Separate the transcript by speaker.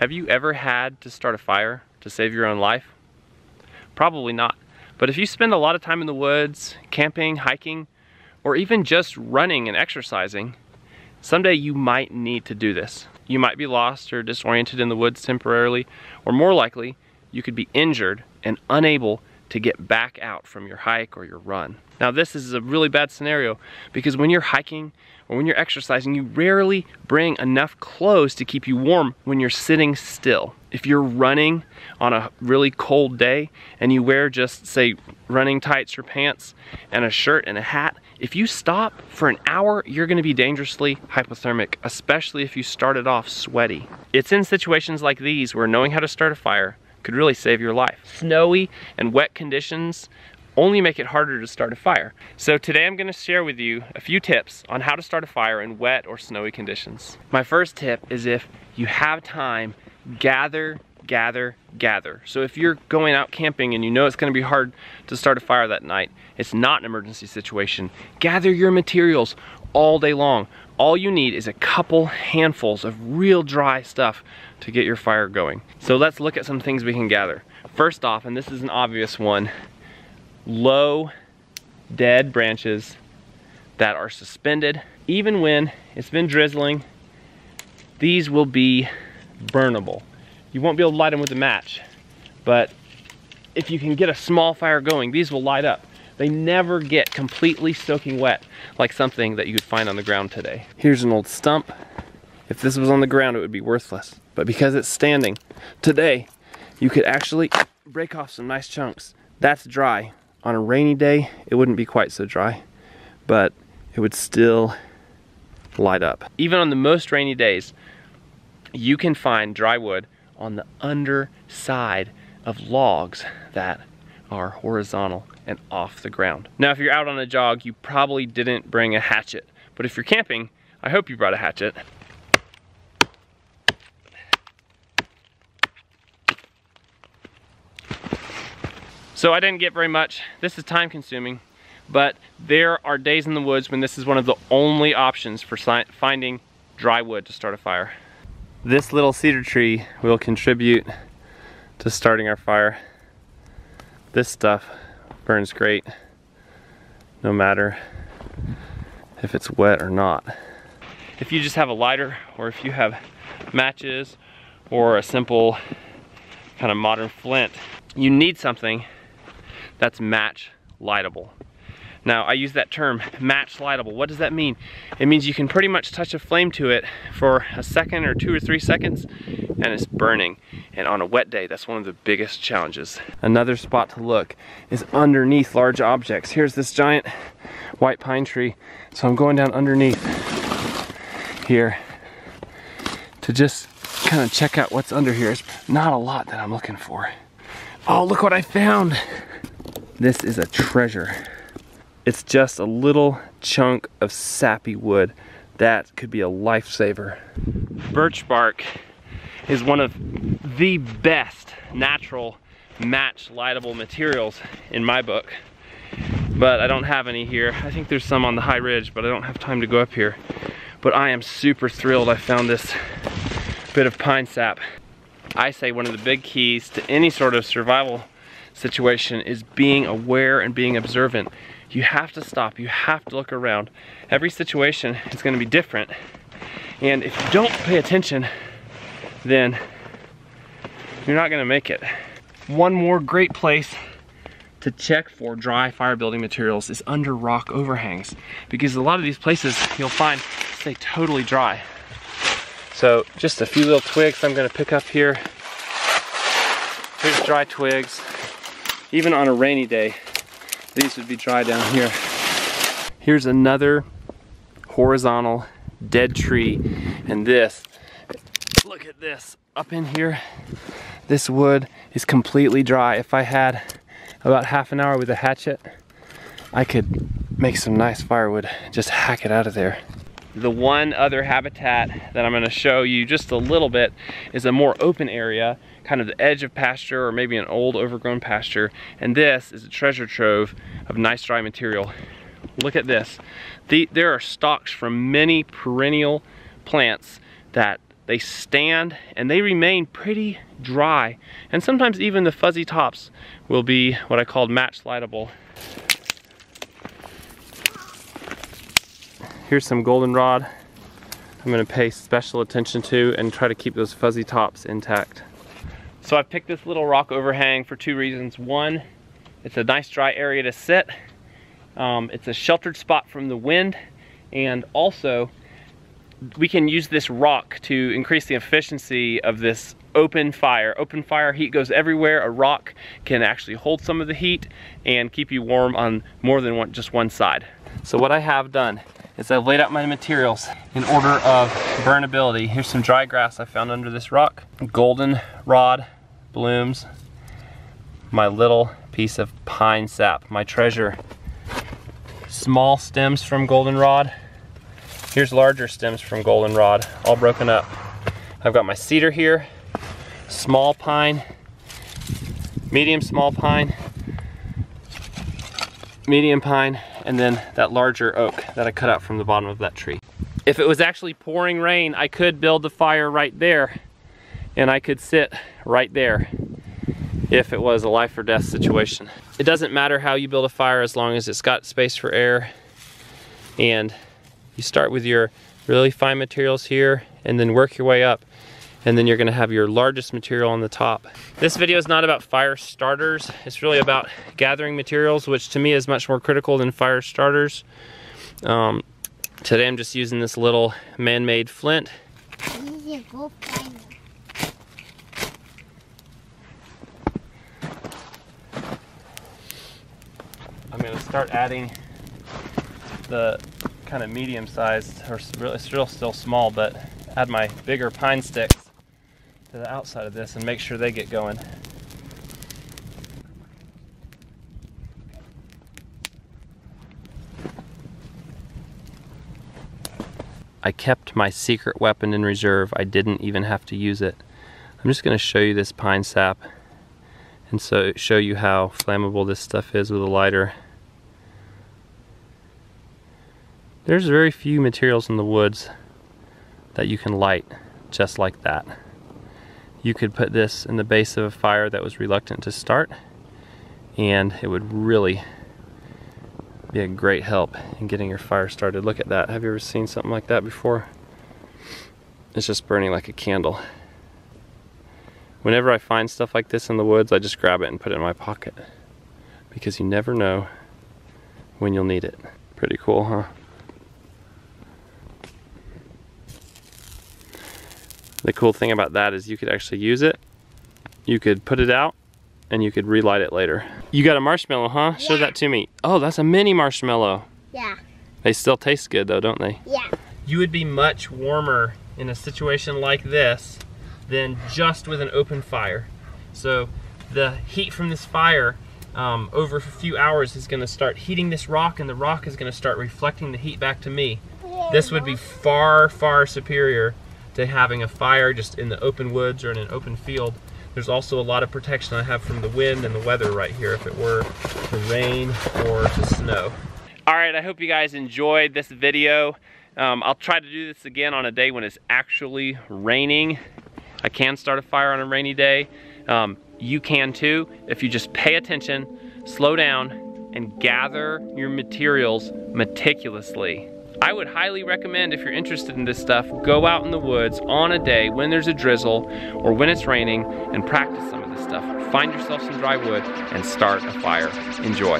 Speaker 1: Have you ever had to start a fire to save your own life? Probably not. But if you spend a lot of time in the woods, camping, hiking, or even just running and exercising, someday you might need to do this. You might be lost or disoriented in the woods temporarily, or more likely, you could be injured and unable to get back out from your hike or your run. Now this is a really bad scenario because when you're hiking or when you're exercising, you rarely bring enough clothes to keep you warm when you're sitting still. If you're running on a really cold day and you wear just, say, running tights or pants and a shirt and a hat, if you stop for an hour, you're gonna be dangerously hypothermic, especially if you started off sweaty. It's in situations like these where knowing how to start a fire could really save your life. Snowy and wet conditions only make it harder to start a fire. So today I'm gonna share with you a few tips on how to start a fire in wet or snowy conditions. My first tip is if you have time, gather. So if you're going out camping and you know it's gonna be hard to start a fire that night, it's not an emergency situation, gather your materials all day long. All you need is a couple handfuls of real dry stuff to get your fire going. So let's look at some things we can gather. First off, and this is an obvious one, low, dead branches that are suspended. Even when it's been drizzling, these will be burnable. You won't be able to light them with a match, but if you can get a small fire going, these will light up. They never get completely soaking wet like something that you could find on the ground today. Here's an old stump. If this was on the ground, it would be worthless. But because it's standing today, you could actually break off some nice chunks. That's dry. On a rainy day, it wouldn't be quite so dry, but it would still light up. Even on the most rainy days, you can find dry wood on the underside of logs that are horizontal and off the ground. Now, if you're out on a jog, you probably didn't bring a hatchet, but if you're camping, I hope you brought a hatchet. So I didn't get very much. This is time consuming, but there are days in the woods when this is one of the only options for finding dry wood to start a fire. This little cedar tree will contribute to starting our fire. This stuff burns great, no matter if it's wet or not. If you just have a lighter, or if you have matches, or a simple kind of modern flint, you need something that's match lightable. Now, I use that term, match lightable. What does that mean? It means you can pretty much touch a flame to it for a second or 2 or 3 seconds and it's burning. And on a wet day, that's one of the biggest challenges. Another spot to look is underneath large objects. Here's this giant white pine tree. So I'm going down underneath here to just kind of check out what's under here. It's not a lot that I'm looking for. Oh, look what I found. This is a treasure. It's just a little chunk of sappy wood. That could be a lifesaver. Birch bark is one of the best natural match lightable materials in my book, but I don't have any here. I think there's some on the high ridge, but I don't have time to go up here. But I am super thrilled I found this bit of pine sap. I say one of the big keys to any sort of survival situation is being aware and being observant. You have to stop, you have to look around. Every situation is going to be different, and if you don't pay attention, then you're not going to make it. One more great place to check for dry fire building materials is under rock overhangs, because a lot of these places you'll find stay totally dry. So just a few little twigs I'm going to pick up here. Here's dry twigs. Even on a rainy day, these would be dry down here. Here's another horizontal dead tree, and this, look at this, up in here, this wood is completely dry. If I had about half an hour with a hatchet, I could make some nice firewood, just hack it out of there. The one other habitat that I'm going to show you just a little bit is a more open area, kind of the edge of pasture or maybe an old overgrown pasture, and this is a treasure trove of nice dry material. Look at this. There are stalks from many perennial plants that they stand and they remain pretty dry. And sometimes even the fuzzy tops will be what I call match lightable. Here's some goldenrod I'm gonna pay special attention to and try to keep those fuzzy tops intact. So I picked this little rock overhang for two reasons. One, it's a nice dry area to sit. It's a sheltered spot from the wind, and also we can use this rock to increase the efficiency of this open fire. Open fire, heat goes everywhere. A rock can actually hold some of the heat and keep you warm on more than just one side. So what I have done is I've laid out my materials in order of burnability. Here's some dry grass I found under this rock. Goldenrod blooms. My little piece of pine sap, my treasure. Small stems from goldenrod. Here's larger stems from goldenrod, all broken up. I've got my cedar here, small pine, medium small pine, medium pine, and then that larger oak that I cut out from the bottom of that tree. If it was actually pouring rain, I could build the fire right there, and I could sit right there if it was a life or death situation. It doesn't matter how you build a fire as long as it's got space for air. And you start with your really fine materials here and then work your way up, and then you're gonna have your largest material on the top. This video is not about fire starters. It's really about gathering materials, which to me is much more critical than fire starters. Today I'm just using this little man-made flint. I'm gonna start adding the kind of medium-sized, or it's still small, but add my bigger pine sticks to the outside of this and make sure they get going. I kept my secret weapon in reserve. I didn't even have to use it. I'm just going to show you this pine sap and so show you how flammable this stuff is with a lighter. There's very few materials in the woods that you can light just like that. You could put this in the base of a fire that was reluctant to start, and it would really be a great help in getting your fire started. Look at that. Have you ever seen something like that before? It's just burning like a candle. Whenever I find stuff like this in the woods, I just grab it and put it in my pocket, because you never know when you'll need it. Pretty cool, huh? The cool thing about that is you could actually use it, you could put it out, and you could relight it later. You got a marshmallow, huh? Yeah. Show that to me. Oh, that's a mini marshmallow. Yeah. They still taste good though, don't they? Yeah. You would be much warmer in a situation like this than just with an open fire. So the heat from this fire over a few hours is gonna start heating this rock, and the rock is gonna start reflecting the heat back to me. This would be far, far superior to having a fire just in the open woods or in an open field. There's also a lot of protection I have from the wind and the weather right here if it were to rain or to snow. All right, I hope you guys enjoyed this video. I'll try to do this again on a day when it's actually raining. I can start a fire on a rainy day. You can too, if you just pay attention, slow down, and gather your materials meticulously. I would highly recommend, if you're interested in this stuff, go out in the woods on a day when there's a drizzle or when it's raining and practice some of this stuff. Find yourself some dry wood and start a fire. Enjoy.